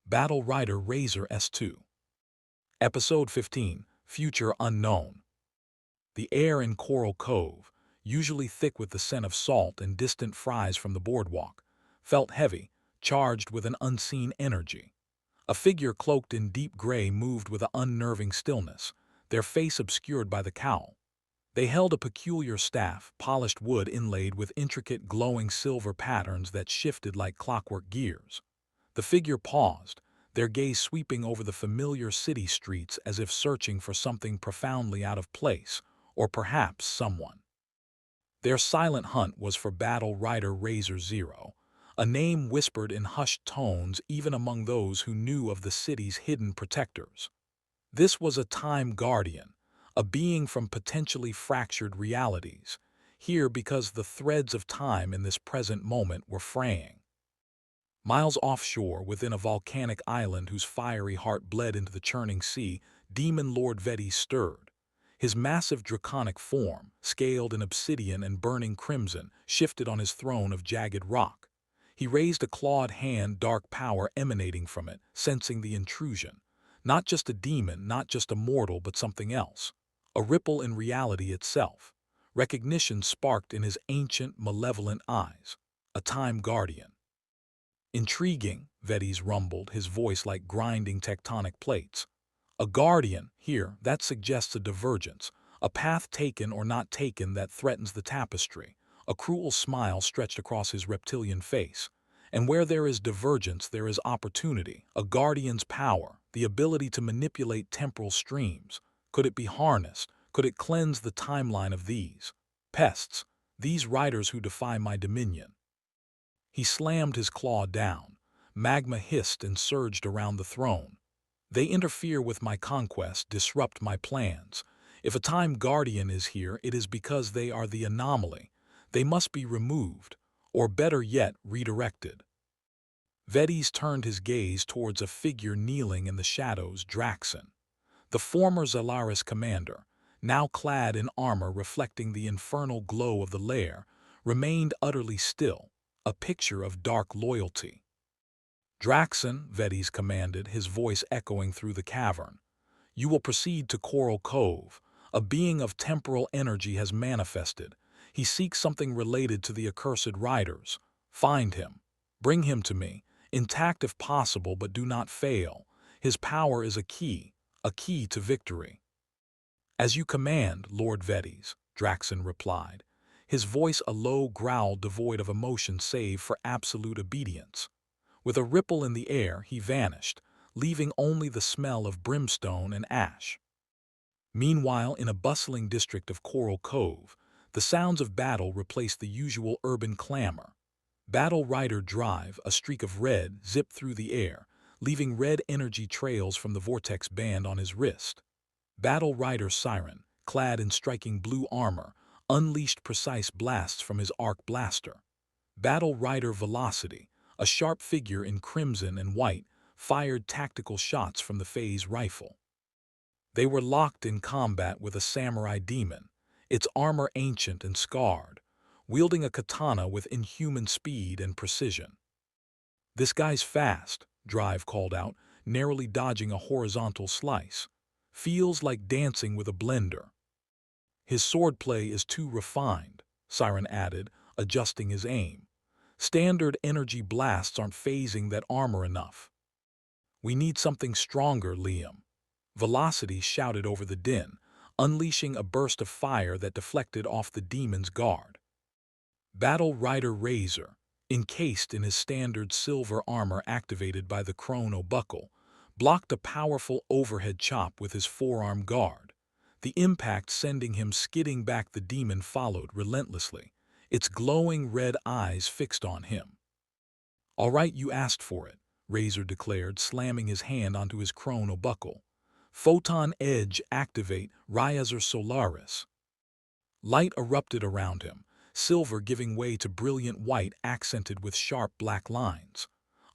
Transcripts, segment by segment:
Battle Rider Rayzor S2. Episode 15, Future Unknown. The air in Coral Cove, usually thick with the scent of salt and distant fries from the boardwalk, felt heavy, charged with an unseen energy. A figure cloaked in deep gray moved with an unnerving stillness, their face obscured by the cowl. They held a peculiar staff, polished wood inlaid with intricate glowing silver patterns that shifted like clockwork gears. The figure paused, their gaze sweeping over the familiar city streets as if searching for something profoundly out of place, or perhaps someone. Their silent hunt was for Battle Rider Rayzor Zero, a name whispered in hushed tones even among those who knew of the city's hidden protectors. This was a time guardian, a being from potentially fractured realities, here because the threads of time in this present moment were fraying. Miles offshore, within a volcanic island whose fiery heart bled into the churning sea, Demon Lord Vetti stirred. His massive draconic form, scaled in obsidian and burning crimson, shifted on his throne of jagged rock. He raised a clawed hand, dark power emanating from it, sensing the intrusion. Not just a demon, not just a mortal, but something else. A ripple in reality itself. Recognition sparked in his ancient, malevolent eyes. A time guardian. Intriguing, Vettes rumbled, his voice like grinding tectonic plates. A guardian, here, that suggests a divergence, a path taken or not taken that threatens the tapestry. A cruel smile stretched across his reptilian face. And where there is divergence, there is opportunity, a guardian's power, the ability to manipulate temporal streams. Could it be harnessed? Could it cleanse the timeline of these pests, these riders who defy my dominion? He slammed his claw down. Magma hissed and surged around the throne. They interfere with my conquest, disrupt my plans. If a time guardian is here, it is because they are the anomaly. They must be removed, or better yet, redirected. Vettes turned his gaze towards a figure kneeling in the shadows, Draxon. The former Zalaris commander, now clad in armor reflecting the infernal glow of the lair, remained utterly still, a picture of dark loyalty. Draxon, Vettes commanded, his voice echoing through the cavern. You will proceed to Coral Cove. A being of temporal energy has manifested. He seeks something related to the accursed riders. Find him. Bring him to me, intact if possible, but do not fail. His power is a key to victory. As you command, Lord Vettes, Draxon replied, his voice a low growl devoid of emotion save for absolute obedience. With a ripple in the air, he vanished, leaving only the smell of brimstone and ash. Meanwhile, in a bustling district of Coral Cove, the sounds of battle replaced the usual urban clamor. Battle Rider Drive, a streak of red, zipped through the air, leaving red energy trails from the vortex band on his wrist. Battle Rider Siren, clad in striking blue armor, unleashed precise blasts from his arc blaster. Battle Rider Velocity, a sharp figure in crimson and white, fired tactical shots from the phase rifle. They were locked in combat with a samurai demon, its armor ancient and scarred, wielding a katana with inhuman speed and precision. This guy's fast, Drive called out, narrowly dodging a horizontal slice. Feels like dancing with a blender. His swordplay is too refined, Siren added, adjusting his aim. Standard energy blasts aren't phasing that armor enough. We need something stronger, Liam. Velocity shouted over the din, unleashing a burst of fire that deflected off the demon's guard. Battle Rider Rayzor, encased in his standard silver armor activated by the chrono buckle, blocked a powerful overhead chop with his forearm guard. The impact sending him skidding back. The demon followed relentlessly, its glowing red eyes fixed on him. All right, you asked for it, Rayzor declared, slamming his hand onto his chrono buckle. Photon Edge activate, Rayzor Solaris. Light erupted around him, silver giving way to brilliant white accented with sharp black lines.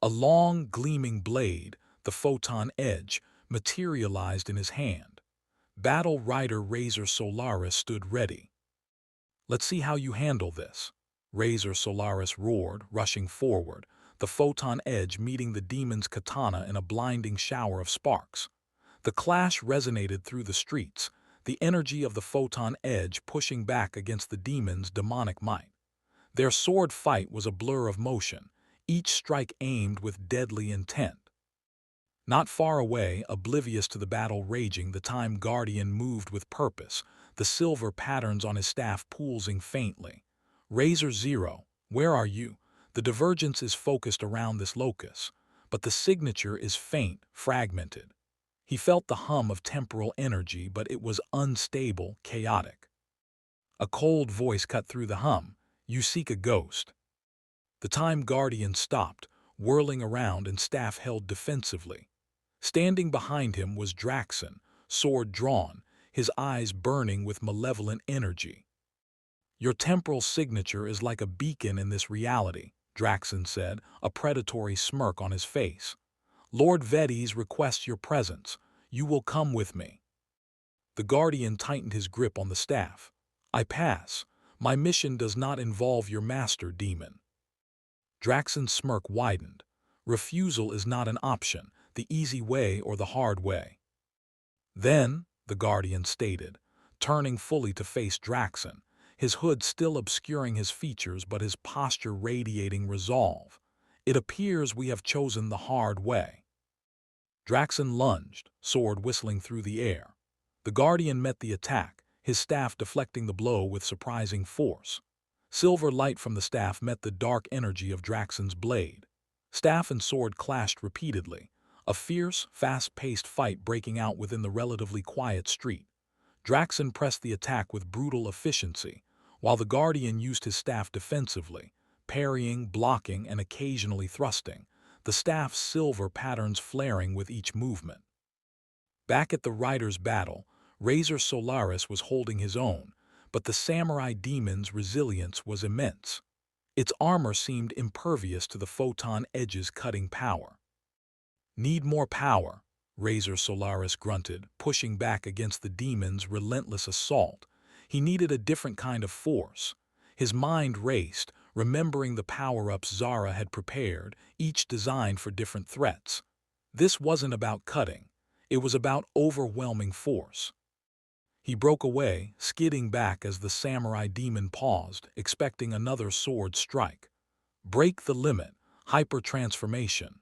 A long, gleaming blade, the Photon Edge, materialized in his hand. Battle Rider Rayzor Solaris stood ready. Let's see how you handle this, Rayzor Solaris roared, rushing forward, the photon edge meeting the demon's katana in a blinding shower of sparks. The clash resonated through the streets, the energy of the photon edge pushing back against the demon's demonic might. Their sword fight was a blur of motion, each strike aimed with deadly intent. Not far away, oblivious to the battle raging, the Time Guardian moved with purpose, the silver patterns on his staff pulsing faintly. Rayzor 0, where are you? The divergence is focused around this locus, but the signature is faint, fragmented. He felt the hum of temporal energy, but it was unstable, chaotic. A cold voice cut through the hum. You seek a ghost. The Time Guardian stopped, whirling around and staff held defensively. Standing behind him was Draxon, sword drawn, his eyes burning with malevolent energy. Your temporal signature is like a beacon in this reality, Draxon said, a predatory smirk on his face. Lord Vedes requests your presence. You will come with me. The Guardian tightened his grip on the staff. I pass. My mission does not involve your master, demon. Draxon's smirk widened. Refusal is not an option, the easy way or the hard way. Then, the Guardian stated, turning fully to face Draxon, his hood still obscuring his features but his posture radiating resolve. It appears we have chosen the hard way. Draxon lunged, sword whistling through the air. The Guardian met the attack, his staff deflecting the blow with surprising force. Silver light from the staff met the dark energy of Draxon's blade. Staff and sword clashed repeatedly, a fierce, fast-paced fight breaking out within the relatively quiet street. Draxon pressed the attack with brutal efficiency, while the Guardian used his staff defensively, parrying, blocking, and occasionally thrusting, the staff's silver patterns flaring with each movement. Back at the Riders' battle, Rayzor Solaris was holding his own, but the samurai demon's resilience was immense. Its armor seemed impervious to the photon edge's cutting power. Need more power, Rayzor Solaris grunted, pushing back against the demon's relentless assault. He needed a different kind of force. His mind raced, remembering the power-ups Zara had prepared, each designed for different threats. This wasn't about cutting. It was about overwhelming force. He broke away, skidding back as the samurai demon paused, expecting another sword strike. Break the limit, hyper-transformation.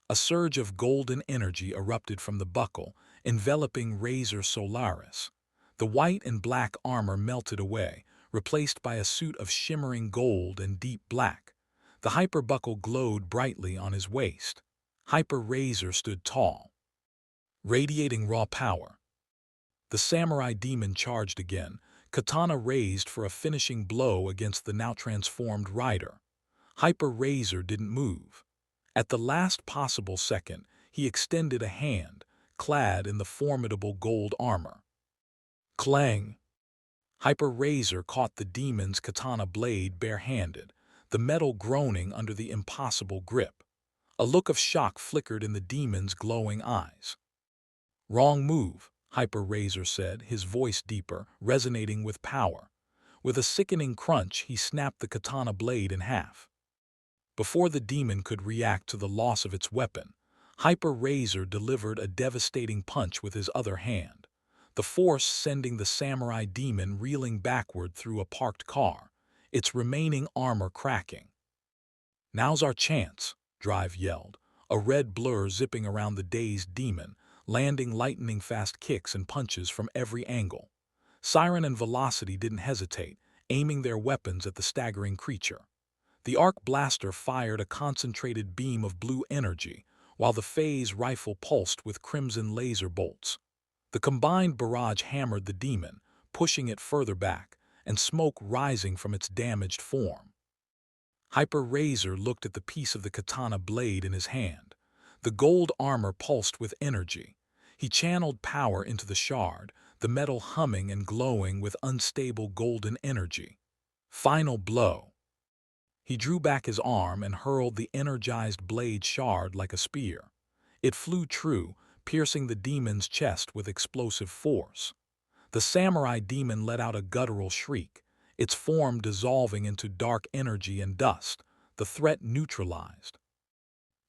A surge of golden energy erupted from the buckle, enveloping Rayzor Solaris. The white and black armor melted away, replaced by a suit of shimmering gold and deep black. The hyper-buckle glowed brightly on his waist. Hyper-Rayzor stood tall, radiating raw power. The samurai demon charged again, katana raised for a finishing blow against the now-transformed rider. Hyper-Rayzor didn't move. At the last possible second, he extended a hand, clad in the formidable gold armor. Clang! Hyper-Rayzor caught the demon's katana blade barehanded, the metal groaning under the impossible grip. A look of shock flickered in the demon's glowing eyes. Wrong move, Hyper-Rayzor said, his voice deeper, resonating with power. With a sickening crunch, he snapped the katana blade in half. Before the demon could react to the loss of its weapon, Hyper-Rayzor delivered a devastating punch with his other hand, the force sending the samurai demon reeling backward through a parked car, its remaining armor cracking. Now's our chance, Drive yelled, a red blur zipping around the dazed demon, landing lightning-fast kicks and punches from every angle. Siren and Velocity didn't hesitate, aiming their weapons at the staggering creature. The arc blaster fired a concentrated beam of blue energy, while the phase rifle pulsed with crimson laser bolts. The combined barrage hammered the demon, pushing it further back, and smoke rising from its damaged form. Hyper-Rayzor looked at the piece of the katana blade in his hand. The gold armor pulsed with energy. He channeled power into the shard, the metal humming and glowing with unstable golden energy. Final blow. He drew back his arm and hurled the energized blade shard like a spear. It flew true, piercing the demon's chest with explosive force. The samurai demon let out a guttural shriek, its form dissolving into dark energy and dust, the threat neutralized.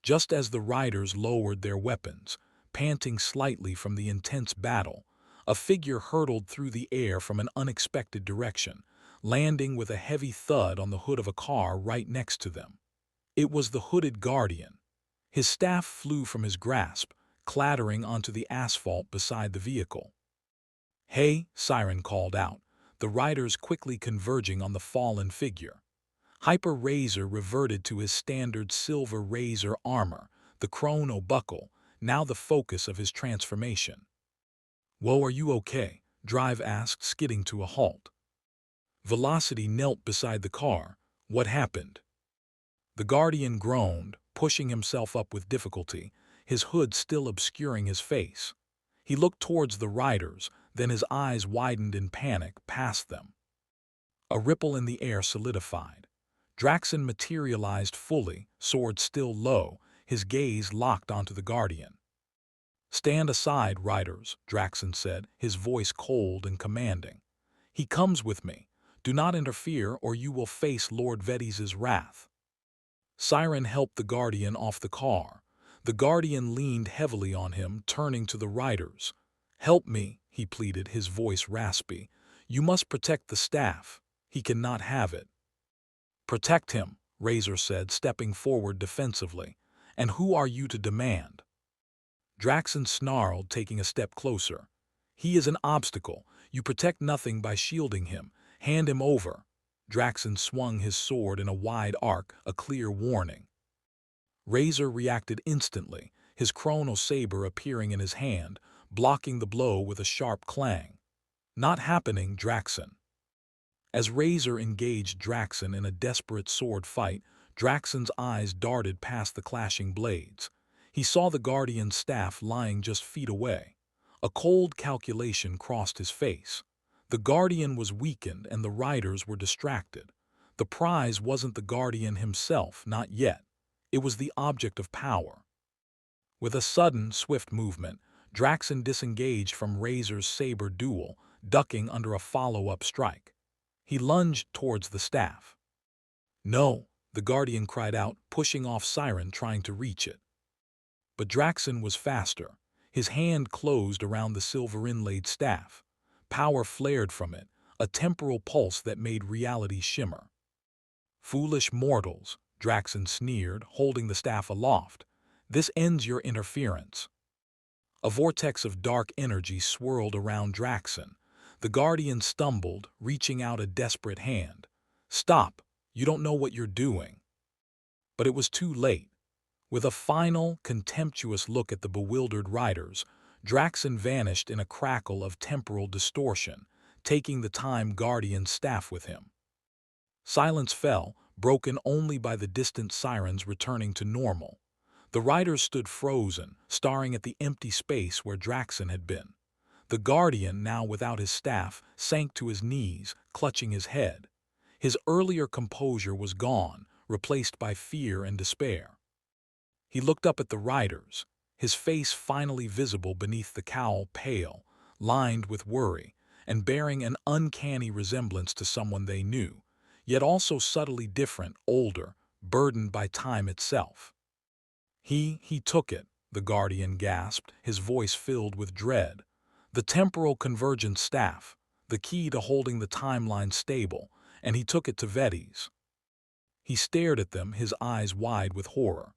Just as the riders lowered their weapons, panting slightly from the intense battle, a figure hurtled through the air from an unexpected direction, landing with a heavy thud on the hood of a car right next to them. It was the hooded guardian. His staff flew from his grasp, clattering onto the asphalt beside the vehicle. "Hey!" Siren called out, the riders quickly converging on the fallen figure. Hyper Rayzor reverted to his standard silver Rayzor armor, the chrono buckle, now the focus of his transformation. "Whoa, are you okay?" Drive asked, skidding to a halt. Velocity knelt beside the car. "What happened?" The Guardian groaned, pushing himself up with difficulty, his hood still obscuring his face. He looked towards the riders, then his eyes widened in panic past them. A ripple in the air solidified. Draxon materialized fully, sword still low, his gaze locked onto the Guardian. "Stand aside, riders," Draxon said, his voice cold and commanding. "He comes with me. Do not interfere or you will face Lord Vetti's wrath." Siren helped the Guardian off the car. The Guardian leaned heavily on him, turning to the riders. "Help me," he pleaded, his voice raspy. "You must protect the staff. He cannot have it." "Protect him," Rayzor said, stepping forward defensively. "And who are you to demand?" Draxon snarled, taking a step closer. "He is an obstacle. You protect nothing by shielding him. Hand him over." Draxon swung his sword in a wide arc, a clear warning. Rayzor reacted instantly, his chrono saber appearing in his hand, blocking the blow with a sharp clang. "Not happening, Draxon." As Rayzor engaged Draxon in a desperate sword fight, Draxon's eyes darted past the clashing blades. He saw the Guardian's staff lying just feet away. A cold calculation crossed his face. The Guardian was weakened and the riders were distracted. The prize wasn't the Guardian himself, not yet. It was the object of power. With a sudden, swift movement, Draxon disengaged from Rayzor's saber duel, ducking under a follow-up strike. He lunged towards the staff. "No!" the Guardian cried out, pushing off Siren, trying to reach it. But Draxon was faster. His hand closed around the silver-inlaid staff. Power flared from it, a temporal pulse that made reality shimmer. "Foolish mortals," Draxon sneered, holding the staff aloft. "This ends your interference." A vortex of dark energy swirled around Draxon. The Guardian stumbled, reaching out a desperate hand. "Stop! You don't know what you're doing." But it was too late. With a final, contemptuous look at the bewildered riders, Draxon vanished in a crackle of temporal distortion, taking the Time Guardian's staff with him. Silence fell, broken only by the distant sirens returning to normal. The riders stood frozen, staring at the empty space where Draxon had been. The Guardian, now without his staff, sank to his knees, clutching his head. His earlier composure was gone, replaced by fear and despair. He looked up at the riders, his face finally visible beneath the cowl, pale, lined with worry, and bearing an uncanny resemblance to someone they knew, yet also subtly different, older, burdened by time itself. He took it," the Guardian gasped, his voice filled with dread. "The temporal convergence staff, the key to holding the timeline stable, and he took it to Vetti's." He stared at them, his eyes wide with horror.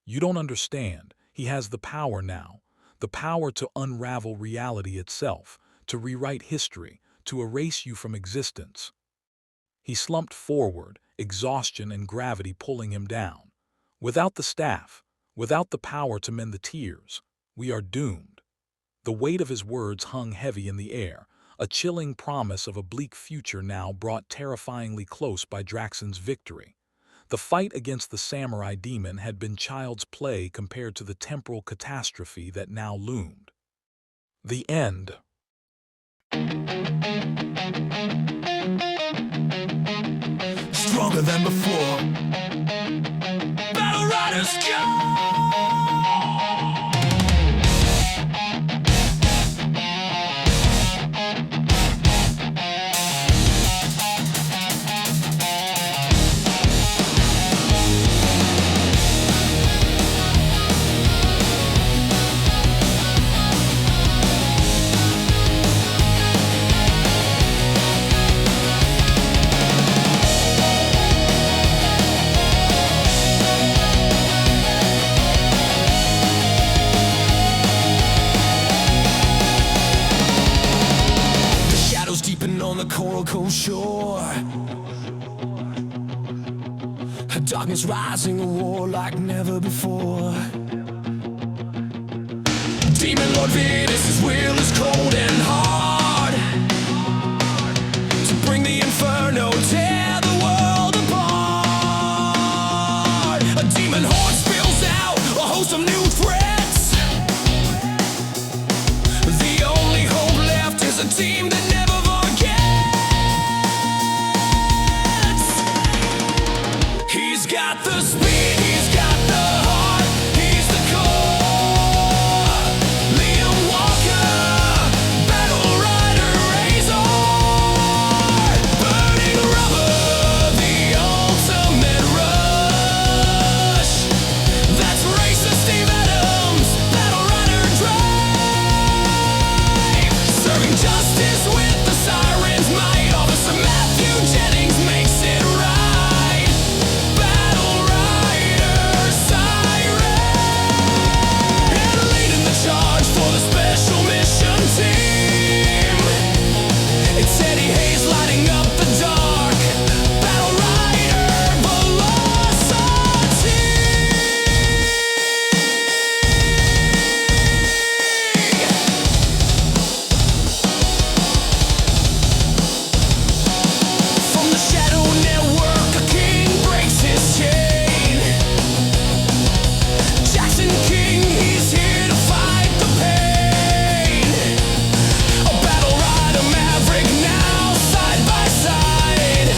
"You don't understand. He has the power now. The power to unravel reality itself, to rewrite history, to erase you from existence." He slumped forward, exhaustion and gravity pulling him down. "Without the staff, without the power to mend the tears, we are doomed." The weight of his words hung heavy in the air, a chilling promise of a bleak future now brought terrifyingly close by Draxon's victory. The fight against the samurai demon had been child's play compared to the temporal catastrophe that now loomed. The end. Stronger than before. Battle Riders go! darkness rising, a war like never before. Demon Lord Vitus, his will is cold and hard to bring the inferno, tear the world apart. A demon horde spills out, a host of new threats. The only hope left is a team that never forgets. He's got the speed, he's got the heart, he's the core. Liam Walker, battle rider Rayzor, burning rubber, the ultimate rush. That's Rayzor Steve Adams, battle rider drive, serving justice with the sirens' might. Officer Matthew Jennings makes it right. Battle rider siren, and leading the charge for the special mission team. It's Eddie Hayes lighting up the dark. Battle rider velocity. From the Shadow Network, a king breaks his chain. Jackson King, he's here to fight the pain. A battle rider maverick now, side by side.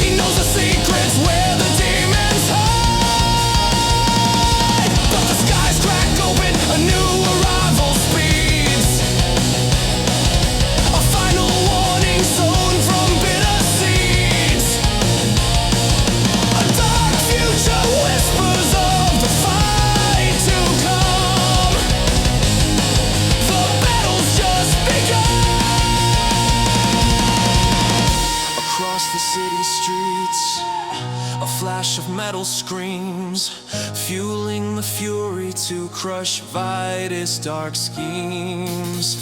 He knows the secrets where the demons hide. But the skies crack open, a new arrival speeds. A final warning sown from bitter seeds. A dark future whispers of the fight to come. The battle's just begun. Across the city streets, a flash of metal screams, fueling the fury to crush Vitus' dark schemes.